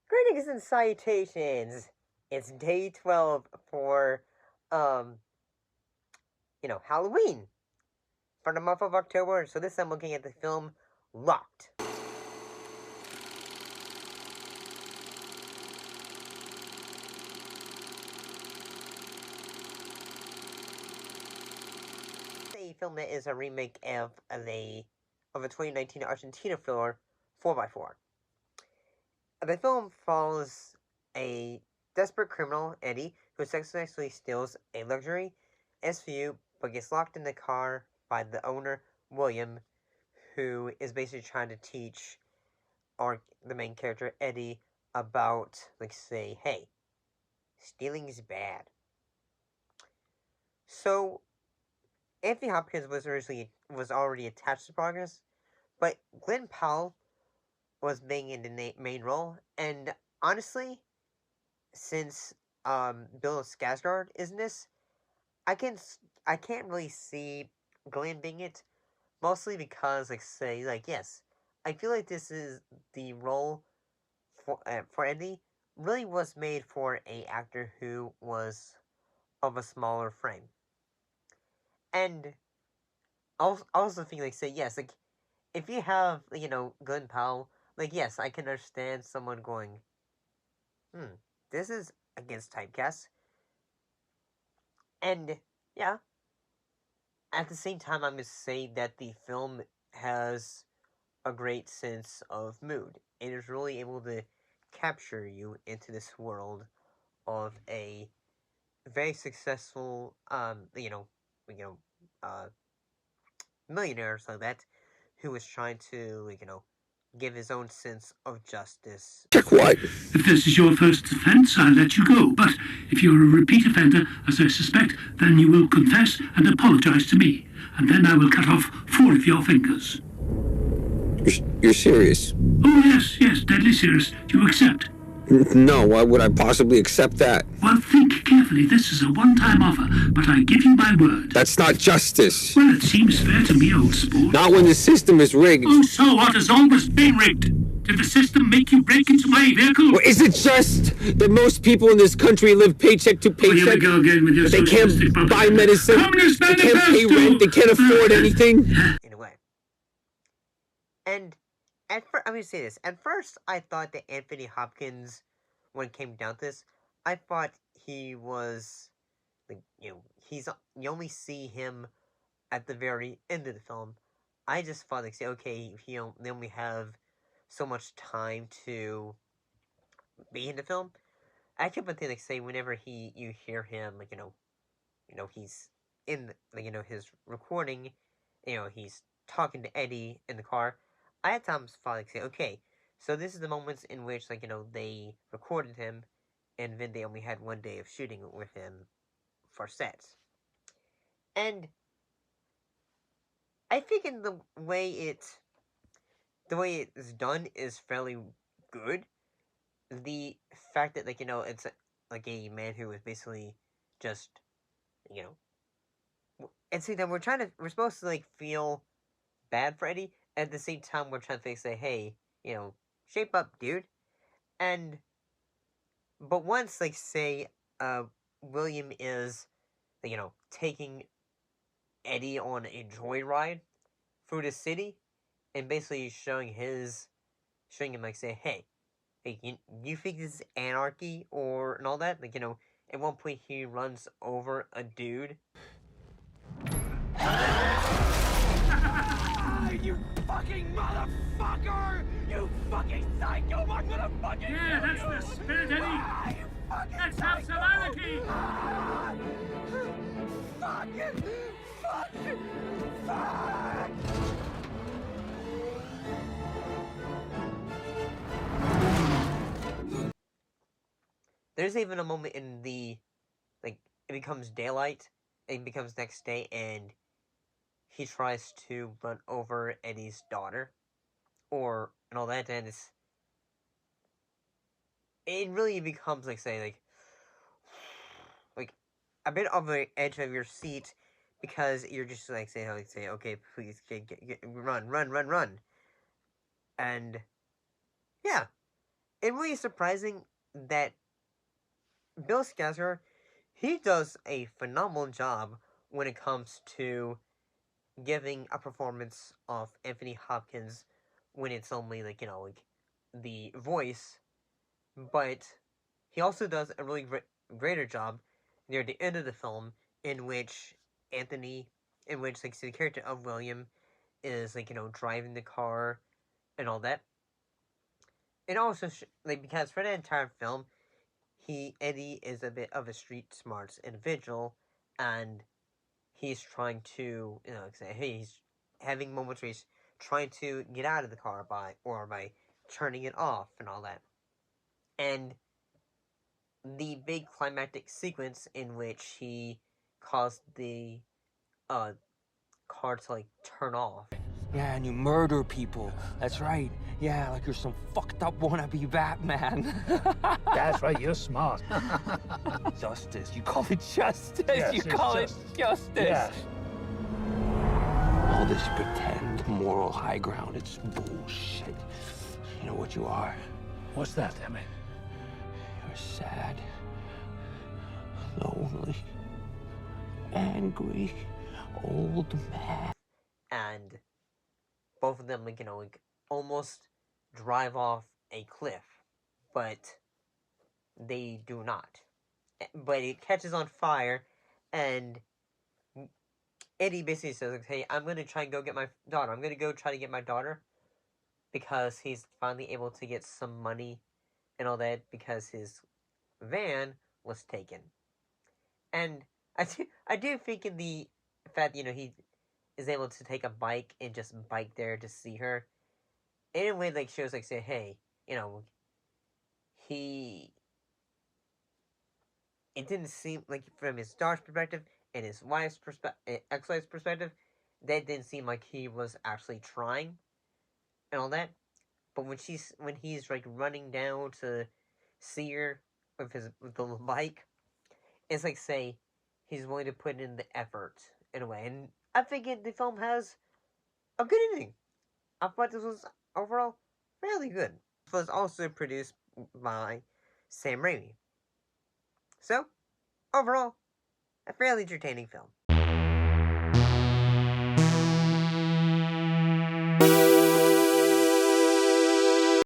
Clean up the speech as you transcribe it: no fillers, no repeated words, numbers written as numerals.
Greetings and salutations. It's day 12 for, Halloween for the month of October. So this I'm looking at the film Locked. A film that is a remake of a 2019 Argentina thriller 4x4. The film follows a desperate criminal, Eddie, who successfully steals a luxury SUV but gets locked in the car by the owner, William, who is basically trying to teach the main character, Eddie, about, say, hey, stealing's bad. So, Anthony Hopkins was already attached to Progress, but Glenn Powell was being in the main role, and honestly, since Bill Skarsgård is in this, I can I can't really see Glenn being it, mostly because yes, I feel like this is the role for Eddie really was made for a actor who was of a smaller frame, and also think yes, if you have Glenn Powell, yes, I can understand someone going, this is against typecast, and yeah, at the same time, I must say that the film has a great sense of mood. It is really able to capture you into this world of a very successful, uh, millionaire, so that who is trying to, give his own sense of justice. Check what? If this is your first offence, I'll let you go. But if you're a repeat offender, as I suspect, then you will confess and apologise to me. And then I will cut off 4 of your fingers. You're serious? Oh, yes, deadly serious. Do you accept? No, why would I possibly accept that? Well, think carefully. This is a one-time offer, but I give you my word. That's not justice. Well, it seems fair to me, old sport. Not when the system is rigged. Oh, so what has always been rigged? Did the system make you break into my vehicle? Well, is it just that most people in this country live paycheck to paycheck? Oh, here we go again with your they can't buy medicine, they can't pay rent, they can't afford anything. In a way. And I'm going to say this. At first, I thought that Anthony Hopkins, when it came down to this, I thought he was, you only see him at the very end of the film. I just thought, okay, they only have so much time to be in the film. I kept on thinking, whenever you hear him, he's in, his recording, he's talking to Eddie in the car. I had times thought, okay, so this is the moments in which, they recorded him, and then they only had one day of shooting with him for sets. And I think in the way it's done is fairly good. The fact that, it's a man who is basically just, and see that we're supposed to, feel bad for Eddie. At the same time, we're trying to say, hey, shape up, dude. But once, William is, taking Eddie on a joyride through the city, and basically showing him, hey, you think this is anarchy and all that? At one point he runs over a dude. You fucking motherfucker! You fucking psycho! I'm gonna fucking Yeah, that's the spirit, Eddie! Let's have some anarchy! Fuck! There's even a moment in the, it becomes daylight, it becomes next day, and he tries to run over Eddie's daughter, and all that, and it really becomes, a bit of the edge of your seat, because you're just like say okay, please run, run, run, run, and yeah, it really is surprising that Bill Skarsgård, he does a phenomenal job when it comes to giving a performance of Anthony Hopkins when it's only like the voice, but he also does a really greater job near the end of the film in which Anthony, in which like the character of William is driving the car and all that. It also because for the entire film, Eddie is a bit of a street smarts individual, and he's trying to say hey, he's having moments where he's trying to get out of the car by turning it off and all that. And the big climactic sequence in which he caused the uh car to turn off. Yeah, and you murder people. That's right. Yeah, like you're some fucked up wannabe Batman. That's right, you're smart. Justice. You call it justice. Yes, you call it justice. Yes. All this pretend moral high ground, it's bullshit. You know what you are? What's that, Emmy? You're sad, lonely, angry, old man. And both of them almost drive off a cliff, but they do not. But it catches on fire, and Eddie basically says, hey, I'm going to try and go get my daughter. I'm going to go try to get my daughter, because he's finally able to get some money and all that, because his van was taken. And I do think in the fact, he is able to take a bike and just bike there to see her, in a way shows say, hey, he, it didn't seem like from his daughter's perspective and his wife's ex-wife's perspective, that didn't seem like he was actually trying and all that. But when he's running down to see her with the bike, it's say he's willing to put in the effort in a way. And I think the film has a good ending. I thought this was overall fairly good. It was also produced by Sam Raimi. So, overall, a fairly entertaining film.